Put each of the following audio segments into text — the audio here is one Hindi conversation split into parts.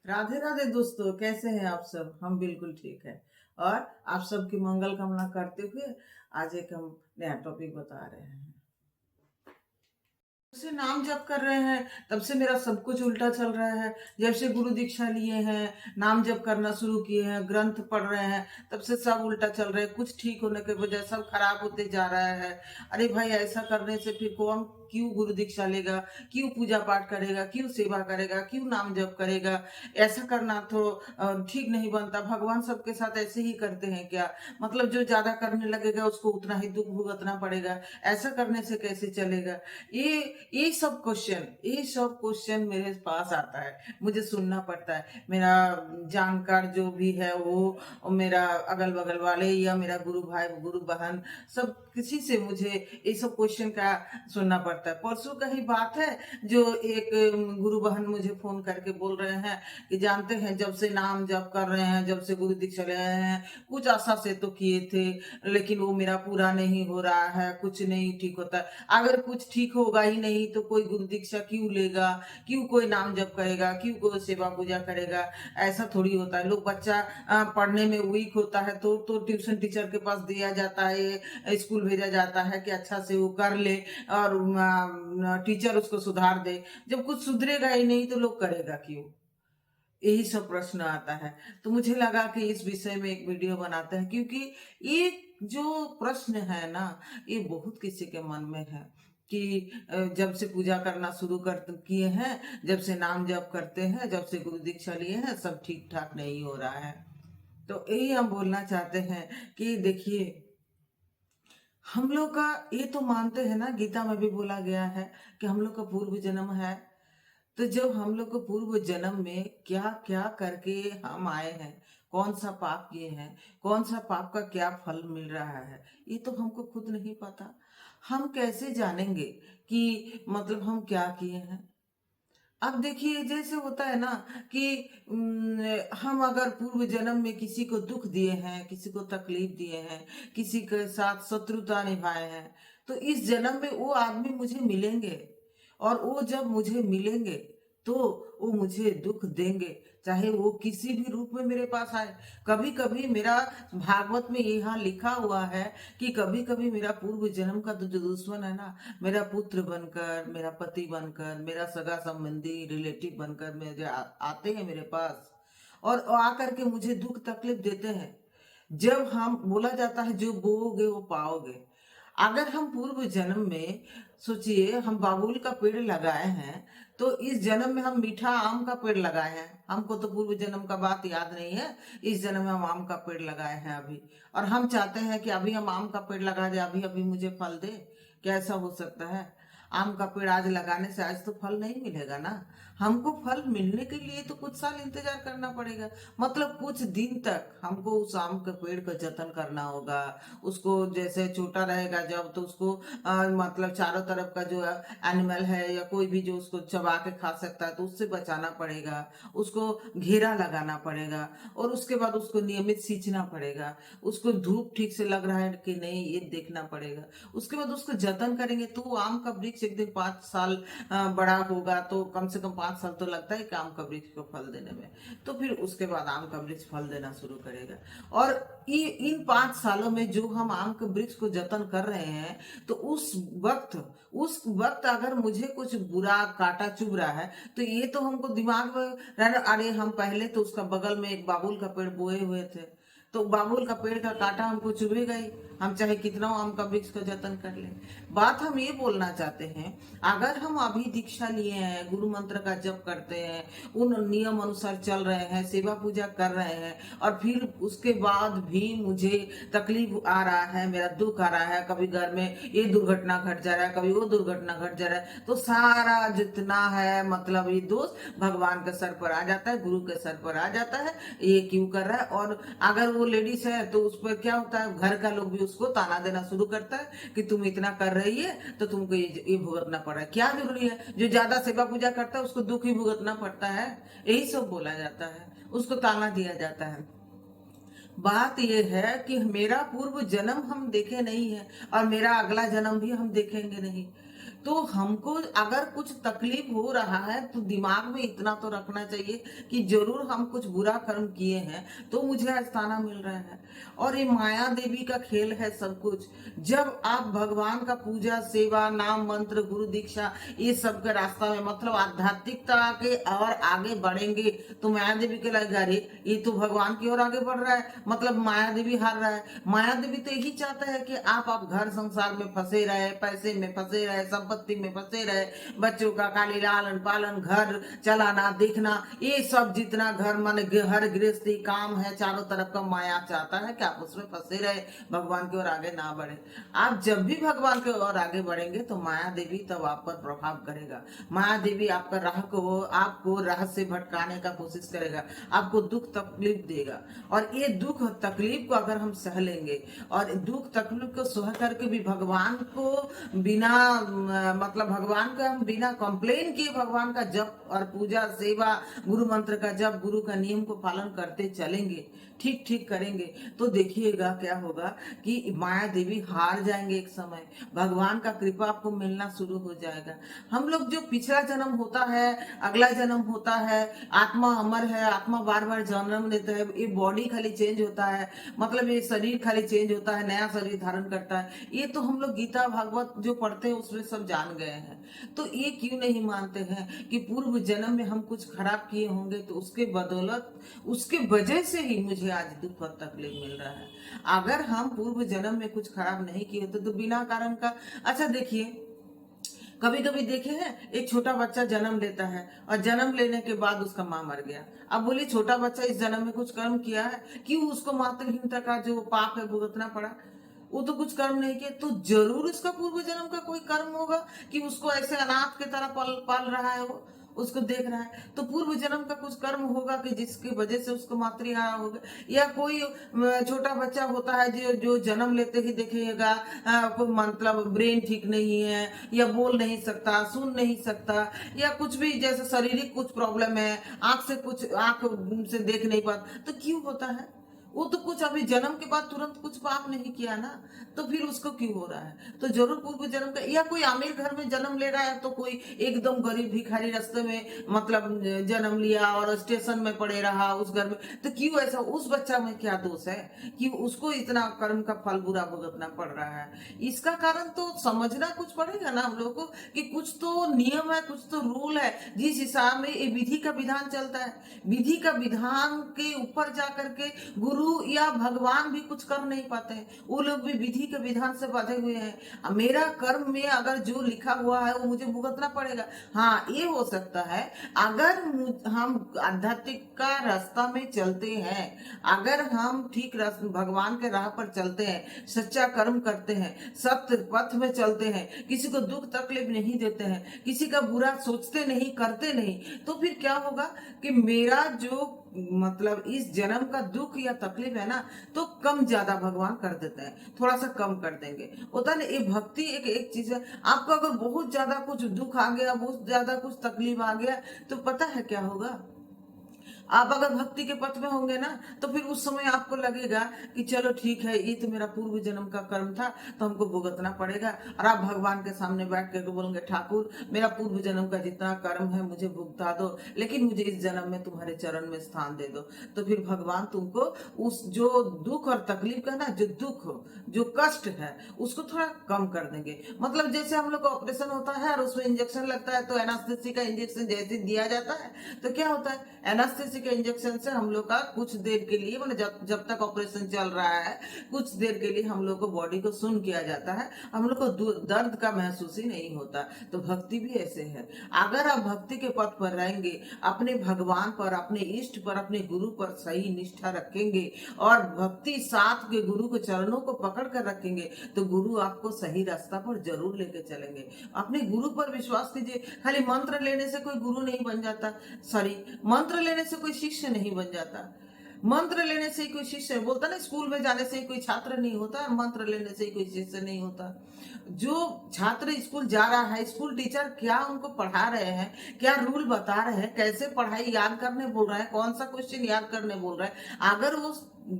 राधे राधे दोस्तों, कैसे हैं आप सब। हम बिल्कुल ठीक है। और आप सबकी मंगल कामना करते हुए आज एक हम नया टॉपिक बता रहे हैं। से नाम जप कर रहे हैं तब से मेरा सब कुछ उल्टा चल रहा है। जब से गुरु दीक्षा लिए हैं, नाम जप करना शुरू किए हैं, ग्रंथ पढ़ रहे हैं, तब से सब उल्टा चल रहा है। कुछ ठीक होने के बजाय सब खराब होते जा रहा है। अरे भाई, ऐसा करने से फिर कौन क्यों गुरु दीक्षा लेगा, क्यों पूजा पाठ करेगा, क्यों सेवा करेगा, क्यों नाम जप करेगा। ऐसा करना तो ठीक नहीं बनता। भगवान सबके साथ ऐसे ही करते हैं क्या? मतलब जो ज्यादा करने लगेगा उसको उतना ही दुख भुगतना पड़ेगा। ऐसा करने से कैसे चलेगा? ये सब क्वेश्चन मेरे पास आता है, मुझे सुनना पड़ता है। मेरा जानकार जो भी है वो, और मेरा अगल बगल वाले या मेरा गुरु भाई गुरु बहन, सब किसी से मुझे ये सब क्वेश्चन का सुनना पड़ता है। परसों का ही बात है, जो एक गुरु बहन मुझे फोन करके बोल रहे हैं कि जानते हैं, जब से नाम जप कर रहे हैं, जब से गुरु दीक्षा ले रहे हैं, कुछ आशा से तो किए थे, लेकिन वो मेरा पूरा नहीं हो रहा है, कुछ नहीं ठीक होता है। अगर कुछ ठीक होगा ही नहीं तो कोई गुरु दीक्षा क्यों लेगा, क्यों कोई नाम जप करेगा, क्यों कोई सेवा पूजा करेगा? ऐसा थोड़ी होता है। लोग बच्चा पढ़ने में वीक होता है तो ट्यूशन टीचर के पास दिया जाता है, स्कूल भेजा जाता है कि अच्छा से वो कर ले और टीचर उसको सुधार दे। जब कुछ सुधरेगा ही नहीं तो लोग करेगा क्यों? यही सब प्रश्न आता है। तो मुझे लगा कि इस विषय में एक वीडियो बनाते हैं, क्योंकि ये जो प्रश्न है ना, ये बहुत किसी के मन में है कि जब से पूजा करना शुरू कर किए हैं, जब से नाम जप करते हैं, जब से गुरु दीक्षा लिए हैं, सब ठीक ठाक नहीं हो रहा है। तो यही हम बोलना चाहते हैं कि देखिए, हम लोग का ये तो मानते हैं ना, गीता में भी बोला गया है कि हम लोग का पूर्व जन्म है। तो जब हम लोग को पूर्व जन्म में क्या क्या करके हम आए हैं, कौन सा पाप किए हैं, कौन सा पाप का क्या फल मिल रहा है, ये तो हमको खुद नहीं पता। हम कैसे जानेंगे कि मतलब हम क्या किए हैं? अब देखिए, जैसे होता है ना कि हम अगर पूर्व जन्म में किसी को दुख दिए हैं, किसी को तकलीफ दिए हैं, किसी के साथ शत्रुता निभाए हैं, तो इस जन्म में वो आदमी मुझे मिलेंगे। और वो जब मुझे मिलेंगे तो वो मुझे दुख देंगे, चाहे वो किसी भी रूप में मेरे पास आए। कभी कभी मेरा भागवत में यहाँ लिखा हुआ है कि कभी कभी मेरा पूर्व जन्म का जो दुश्मन है ना, मेरा पुत्र बनकर, मेरा पति बनकर, मेरा सगा संबंधी रिलेटिव बनकर मेरे आते हैं मेरे पास, और आकर के मुझे दुख तकलीफ देते हैं। जब हम बोला जाता है जो बोओगे वो पाओगे। अगर हम पूर्व जन्म में, सोचिए, हम बाबुल का पेड़ लगाए हैं, तो इस जन्म में हम मीठा आम का पेड़ लगाए हैं। हमको तो पूर्व जन्म का बात याद नहीं है। इस जन्म में हम आम का पेड़ लगाए हैं अभी, और हम चाहते हैं कि अभी हम आम का पेड़ लगा दे, अभी अभी मुझे फल दे। क्या ऐसा हो सकता है? आम का पेड़ आज लगाने से आज तो फल नहीं मिलेगा ना। हमको फल मिलने के लिए तो कुछ साल इंतजार करना पड़ेगा। मतलब कुछ दिन तक हमको उस आम के पेड़ का जतन करना होगा। उसको जैसे छोटा रहेगा जब, तो उसको मतलब चारों तरफ का जो एनिमल है या कोई भी जो उसको चबा के खा सकता है, तो उससे बचाना पड़ेगा। उसको घेरा लगाना पड़ेगा, और उसके बाद उसको नियमित सींचना पड़ेगा। उसको धूप ठीक से लग रहा है कि नहीं, ये देखना पड़ेगा। उसके बाद उसको जतन करेंगे तो वो आम का वृक्ष एक दिन 5 साल बड़ा होगा, तो कम से कम 5 साल तो लगता है कि आम का वृक्ष को फल देने में। तो फिर उसके बाद आम का वृक्ष फल देना शुरू करेगा। और इन 5 सालों में जो हम आम के वृक्ष को जतन कर रहे हैं, तो उस वक्त अगर मुझे कुछ बुरा कांटा चुभ रहा है, तो ये तो हमको दिमाग में रहना, अरे हम पहले तो उसका बगल में एक बाबुल का पेड़ बोए हुए थे, तो बाबुल का पेड़ का कांटा हमको चुभेगा ही, हम चाहे कितना आम का वृक्ष का जतन कर लें। बात हम ये बोलना चाहते हैं, अगर हम अभी दीक्षा लिए हैं, गुरु मंत्र का जप करते हैं, उन नियम अनुसार चल रहे हैं, सेवा पूजा कर रहे हैं, और फिर उसके बाद भी मुझे तकलीफ आ रहा है, मेरा दुख आ रहा है, कभी घर में ये दुर्घटना घट जा रहा है, कभी वो दुर्घटना घट जा रहा है, तो सारा जितना है मतलब ये दोष भगवान के सर पर आ जाता है, गुरु के सर पर आ जाता है। ये क्यों कर रहा है? और अगर वो लेडीज है तो उस पर क्या होता है, घर का लोग भी उसको ताना देना शुरू करता है कि तुम इतना कर रही है तो तुमको ये भुगतना पड़ रहा है। क्या जरूरी है? जो ज्यादा सेवा पूजा करता है उसको दुख ही भुगतना पड़ता है। यही सब बोला जाता है, उसको ताना दिया जाता है। बात यह है कि मेरा पूर्व जन्म हम देखे नहीं है, और मेरा अगला जन्म भी हम देखेंगे नहीं। तो हमको अगर कुछ तकलीफ हो रहा है तो दिमाग में इतना तो रखना चाहिए कि जरूर हम कुछ बुरा कर्म किए हैं तो मुझे आज ताना मिल रहा है। और ये माया देवी का खेल है सब कुछ। जब आप भगवान का पूजा सेवा नाम मंत्र गुरु दीक्षा ये सब के रास्ता में मतलब आध्यात्मिकता के और आगे बढ़ेंगे तो माया देवी के लगेगा अरे ये तो भगवान की ओर आगे बढ़ रहा है, मतलब माया देवी हार रहा है। माया देवी तो यही चाहता है कि आप घर संसार में फंसे रहे, पैसे में फंसे रहे, संपत्ति में फंसे रहे, बच्चों का खाली लालन पालन, घर चलाना देखना, ये सब जितना घर माने हर गृहस्थी काम है चारों तरफ का माया चाहता है कि आप उसमें फंसे रहे, भगवान की ओर आगे ना बढ़े। आप जब भी भगवान की ओर आगे बढ़ेंगे तो माया देवी तब आप पर प्रभाव करेगा। माया देवी आपका राह को आपको राह से भटकाने का कोशिश करेगा, आपको दुख तकलीफ देगा। और ये दुख और तकलीफ को अगर हम सह लेंगे और दुख तकलीफ को सह करके भी भगवान को बिना मतलब भगवान का हम बिना कंप्लेन किए भगवान का जप और पूजा सेवा गुरु मंत्र का जप गुरु का नियम को पालन करते चलेंगे, ठीक ठीक करेंगे तो देखिएगा क्या होगा कि माया देवी हार जाएंगे। एक समय भगवान का कृपा आपको मिलना शुरू हो जाएगा। हम लोग जो पिछला जन्म होता है अगला जन्म होता है, आत्मा अमर है, आत्मा बार बार जन्म लेता है, ये बॉडी खाली चेंज होता है, मतलब ये शरीर खाली चेंज होता है, नया शरीर धारण करता है, ये तो हम लोग गीता भागवत जो पढ़ते हैं उसमें सब जान गए हैं। तो ये क्यों नहीं मानते हैं कि पूर्व जन्म में हम कुछ खराब किए होंगे तो उसके बदौलत उसके वजह से ही मुझे आज दुख और तकलीफ मिल रहा है। अगर हम पूर्व जन्म में कुछ खराब नहीं किए होते तो बिना कारण का, अच्छा देखिए कभी कभी देखे हैं एक छोटा बच्चा जन्म लेता है और जन्म लेने के बाद उसका माँ मर गया। अब बोलिए छोटा बच्चा इस जन्म में कुछ कर्म किया है, क्यों उसको मातृहीनता का जो पाप है भुगतना पड़ा? वो तो कुछ कर्म नहीं किया, तो जरूर उसका पूर्व जन्म का कोई कर्म होगा कि उसको ऐसे अनाथ की तरह पाल रहा है, वो उसको देख रहा है, तो पूर्व जन्म का कुछ कर्म होगा कि जिसकी वजह से उसको मातृहारा होगा। या कोई छोटा बच्चा होता है जो जो जन्म लेते ही देखिएगा कोई मतलब ब्रेन ठीक नहीं है या बोल नहीं सकता सुन नहीं सकता या कुछ भी जैसे शारीरिक कुछ प्रॉब्लम है, आंख से देख नहीं पाता, तो क्यों होता है? वो तो कुछ अभी जन्म के बाद तुरंत कुछ पाप नहीं किया ना, तो फिर उसको क्यों हो रहा है? तो जरूर पूर्व जन्म का। या कोई अमीर घर में जन्म ले रहा है तो कोई एकदम गरीब भिखारी रास्ते में मतलब जन्म लिया और स्टेशन में पड़े रहा उस घर में, तो क्यों ऐसा? उस बच्चा में क्या दोष है कि उसको इतना कर्म का फल बुरा भुगतना पड़ रहा है? इसका कारण तो समझना कुछ पड़ेगा ना हम लोग को कि कुछ तो नियम है, कुछ तो रूल है जिस हिसाब में ये विधि का विधान चलता है। विधि का विधान के ऊपर जाकर के गुरु या भगवान भी कुछ कर नहीं पाते हैं, वो लोग भी विधि के विधान से बंधे हुए हैं। मेरा कर्म में अगर जो लिखा हुआ है वो मुझे भुगतना पड़ेगा। हाँ ये हो सकता है अगर हम आध्यात्मिक का रास्ता में चलते हैं, अगर हम ठीक भगवान के राह पर चलते हैं, सच्चा कर्म करते हैं, सत्य पथ में चलते हैं, किसी को दुख तकलीफ नहीं देते हैं, किसी का बुरा सोचते नहीं करते नहीं, तो फिर क्या होगा कि मेरा जो मतलब इस जन्म का दुख या तकलीफ है ना तो कम ज्यादा भगवान कर देते हैं, थोड़ा सा कम कर देंगे। होता ना ये भक्ति एक चीज है। आपको अगर बहुत ज्यादा कुछ दुख आ गया, बहुत ज्यादा कुछ तकलीफ आ गया, तो पता है क्या होगा? आप अगर भक्ति के पथ में होंगे ना तो फिर उस समय आपको लगेगा कि चलो ठीक है ये तो मेरा पूर्व जन्म का कर्म था तो हमको भुगतना पड़ेगा। और आप भगवान के सामने बैठ करके बोलेंगे ठाकुर मेरा पूर्व जन्म का जितना कर्म है मुझे भुगता दो, लेकिन मुझे इस जन्म में तुम्हारे चरण में स्थान दे दो। तो फिर भगवान तुमको उस जो दुख और तकलीफ का ना जो दुख जो कष्ट है उसको थोड़ा कम कर देंगे। मतलब जैसे हम लोग का ऑपरेशन होता है और उसमें इंजेक्शन लगता है तो एनास्थेसी का इंजेक्शन जैसे दिया जाता है तो क्या होता है, एनास्थेसी के इंजेक्शन से हम लोग का कुछ देर के लिए मतलब जब तक ऑपरेशन चल रहा है कुछ देर के लिए हम लोग को बॉडी को सुन किया जाता है, हम लोग को दर्द का महसूस ही नहीं होता। तो भक्ति भी ऐसे है। अगर आप भक्ति के पथ पर रहेंगे, अपने भगवान पर अपने इष्ट पर अपने गुरु पर सही निष्ठा रखेंगे और भक्ति साथ के गुरु के चरणों को पकड़ कर रखेंगे तो गुरु आपको सही रास्ता पर जरूर लेके चलेंगे। अपने गुरु पर विश्वास कीजिए। खाली मंत्र लेने से कोई गुरु नहीं बन जाता, सॉरी मंत्र लेने से कोई शिष्य नहीं बन जाता। मंत्र लेने से ही कोई शिष्य बोलता ना, स्कूल में जाने से ही कोई छात्र नहीं होता, और मंत्र लेने से ही कोई शिष्य नहीं होता। जो छात्र स्कूल जा रहा है, स्कूल टीचर क्या उनको पढ़ा रहे हैं, क्या रूल बता रहे हैं, कैसे पढ़ाई याद करने बोल रहा है, कौन सा क्वेश्चन याद करने बोल रहा है, अगर वो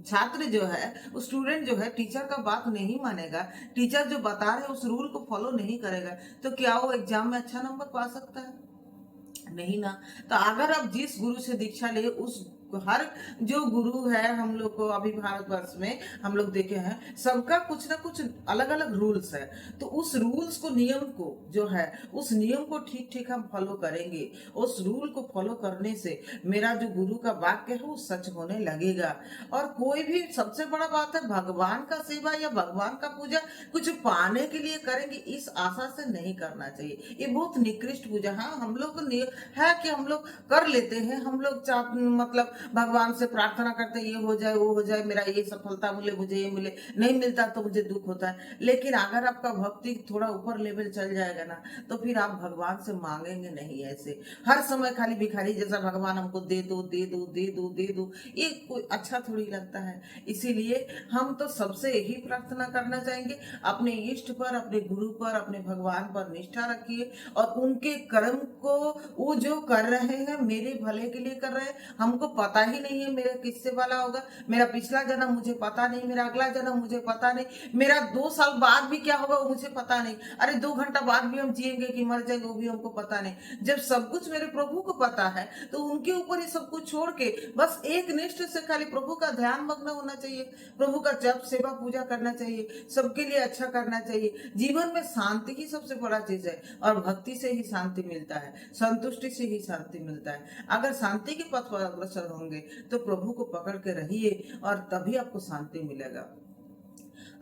छात्र जो है, वो स्टूडेंट जो है टीचर का बात नहीं मानेगा, टीचर जो बता रहे हैं उस रूल को फॉलो नहीं करेगा, तो क्या वो एग्जाम में अच्छा नंबर पा सकता है? नहीं ना। तो अगर आप जिस गुरु से दीक्षा ले, उस हर जो गुरु है हम लोग को अभी भारतवर्ष में हम लोग देखे हैं, सबका कुछ ना कुछ अलग अलग रूल्स है। तो उस रूल्स को, नियम को जो है, उस नियम को ठीक ठीक हम फॉलो करेंगे, उस रूल को फॉलो करने से मेरा जो गुरु का वाक्य है वो सच होने लगेगा। और कोई भी, सबसे बड़ा बात है, भगवान का सेवा या भगवान का पूजा कुछ पाने के लिए करेंगे इस आशा से नहीं करना चाहिए। ये बहुत निकृष्ट पूजा। हाँ, हम लोग है कि हम लोग कर लेते हैं, हम लोग मतलब भगवान से प्रार्थना करते हैं, ये हो जाए, वो हो जाए, मेरा ये सफलता मिले, मुझे ये मिले, नहीं मिलता तो मुझे दुख होता है। लेकिन अगर आपका भक्ति थोड़ा ऊपर लेवल चल जाएगा ना, तो फिर आप भगवान से मांगेंगे नहीं ऐसे हर समय खाली भिखारी जैसा, भगवान हमको दे दो दे दो दे दो दे दो, ये कोई अच्छा थोड़ी लगता है। इसीलिए हम तो सबसे यही प्रार्थना करना चाहेंगे, अपने इष्ट पर, अपने गुरु पर, अपने भगवान पर निष्ठा रखिए, और उनके कर्म को, वो जो कर रहे हैं मेरे भले के लिए कर रहे हैं। हमको पता ही नहीं है मेरा किससे भला होगा, मेरा पिछला जन्म मुझे पता नहीं, मेरा अगला जन्म मुझे पता नहीं, मेरा 2 साल बाद भी क्या होगा वो मुझे पता नहीं, अरे 2 घंटा बाद भी हम जिएंगे कि मर जाएंगे वो भी हमको पता नहीं। जब सब कुछ मेरे प्रभु को पता है, तो उनके ऊपर ही सब कुछ छोड़ के बस एक निष्ठ से खाली प्रभु का ध्यान मग्न होना चाहिए, प्रभु का जप सेवा पूजा करना चाहिए, सबके लिए अच्छा करना चाहिए। जीवन में शांति ही सबसे बड़ा चीज है, और भक्ति से ही शांति मिलता है, संतुष्टि से ही शांति मिलता है। अगर शांति के पथ पर अग्रसर होंगे तो प्रभु को पकड़ के रहिए, और तभी आपको शांति मिलेगा।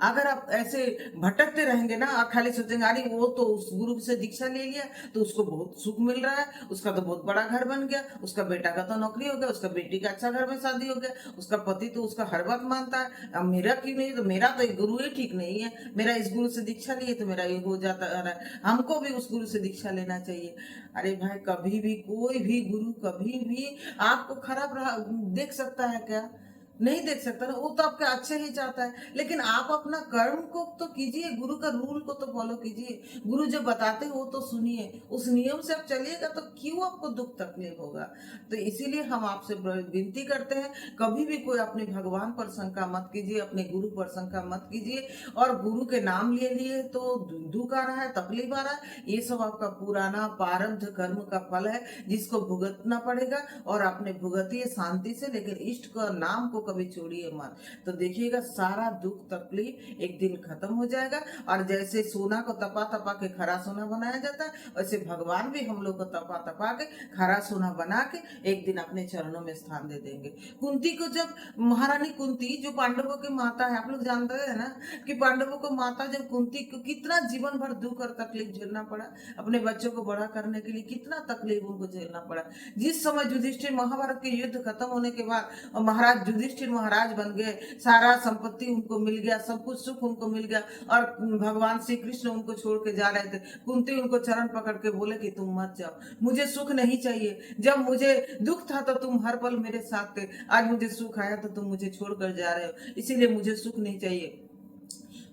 अगर आप ऐसे भटकते रहेंगे ना, और खाली सोचेंगे अरे वो तो उस गुरु से दीक्षा ले लिया तो उसको बहुत सुख मिल रहा है, उसका तो बहुत बड़ा घर बन गया, उसका बेटा का तो नौकरी हो गया, उसका बेटी का अच्छा घर में शादी हो गया, उसका पति तो उसका हर बात मानता है, अब मेरा क्यों नहीं? तो मेरा तो गुरु ही ठीक नहीं है, मेरा इस गुरु से दीक्षा लिए तो मेरा ये हो जाता है, हमको भी उस गुरु से दीक्षा लेना चाहिए। अरे भाई, कभी भी कोई भी गुरु कभी भी आपको खराब देख सकता है क्या? नहीं देख सकता ना, वो तो आपके अच्छे ही चाहता है। लेकिन आप अपना कर्म को तो कीजिए, गुरु का रूल को तो फॉलो कीजिए, गुरु जो बताते हैं वो तो सुनिए, उस नियम से आप चलिएगा तो क्यों आपको दुख तकलीफ होगा। तो इसीलिए हम आपसे विनती करते हैं, कभी भी कोई अपने भगवान पर शंका मत कीजिए, अपने गुरु पर शंका मत कीजिए। और गुरु के नाम ले लिए तो दुख आ रहा है, तकलीफ आ रहा है, ये सब आपका पुराना प्रारब्ध कर्म का फल है, जिसको भुगतना पड़ेगा। और आपने भुगतिए शांति से, लेकिन इष्ट का नाम को कभी छोड़िए मत। तो देखिएगा सारा दुख तकलीफ एक दिन खत्म हो जाएगा। और जैसे सोना को तपा तपा के खरा सोना बनाया जाता है, वैसे भगवान भी हम लोग को तपा तपा के खरा सोना बना के एक दिन अपने चरणों में स्थान दे देंगे। कुंती को जब, महारानी कुंती जो पांडवों की माता है, आप लोग जानते हैं ना कि पांडवों को माता जब कुंती को कितना जीवन भर दुख और तकलीफ झेलना पड़ा, अपने बच्चों को बड़ा करने के लिए कितना तकलीफ उनको झेलना पड़ा। जिस समय युधिष्ठिर, महाभारत के युद्ध खत्म होने के बाद महाराज युधिष्ठिर महाराज बन गए, सारा संपत्ति उनको मिल गया, सब कुछ सुख उनको मिल गया, और भगवान श्री कृष्ण उनको छोड़ के जा रहे थे, कुंती उनको चरण पकड़ के बोले कि तुम मत जाओ, मुझे सुख नहीं चाहिए, जब मुझे दुख था तो तुम हर पल मेरे साथ थे, आज मुझे सुख आया तो तुम मुझे छोड़कर जा रहे हो, इसीलिए मुझे सुख नहीं चाहिए।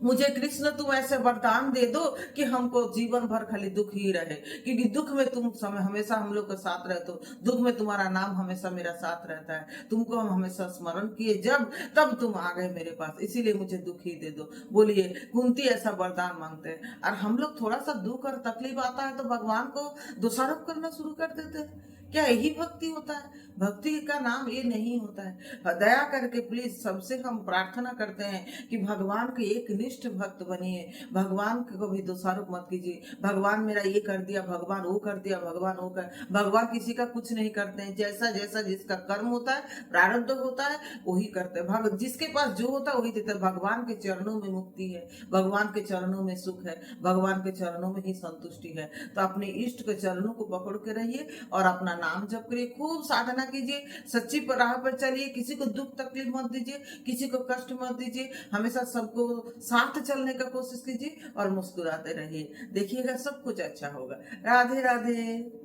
मुझे कृष्ण तुम ऐसे वरदान दे दो कि हमको जीवन भर खाली दुख ही रहे, क्योंकि दुख में तुम समय हमेशा हम लोग के साथ रहते हो, दुख में तुम्हारा नाम हमेशा मेरा साथ रहता है, तुमको हम हमेशा स्मरण किए जब तब तुम आ गए मेरे पास, इसीलिए मुझे दुख ही दे दो। बोलिए, कुंती ऐसा वरदान मांगते हैं, और हम लोग थोड़ा सा दुख और तकलीफ आता है तो भगवान को दोषारोप करना शुरू कर देते हैं। क्या यही भक्ति होता है? भक्ति का नाम ये नहीं होता है। दया करके प्लीज सबसे हम प्रार्थना करते हैं कि भगवान के एक निष्ठ भक्त बनिए, भगवान को भी दोषारोप मत कीजिए, भगवान मेरा ये कर दिया, भगवान वो कर दिया, भगवान वो कर, भगवान किसी का कुछ नहीं करते हैं, जैसा जैसा जिसका कर्म होता है, प्रारब्ध होता है, वही करते हैं। जिसके पास जो होता है वही देते हैं। भगवान के चरणों में मुक्ति है, भगवान के चरणों में सुख है, भगवान के चरणों में ही संतुष्टि है। तो अपने इष्ट के चरणों को पकड़ के रहिए और अपना नाम जप करिए, खूब साधना कीजिए, सच्ची राह पर चलिए, किसी को दुख तकलीफ मत दीजिए, किसी को कष्ट मत दीजिए, हमेशा सबको साथ चलने का कोशिश कीजिए और मुस्कुराते रहिए, देखिएगा सब कुछ अच्छा होगा। राधे राधे।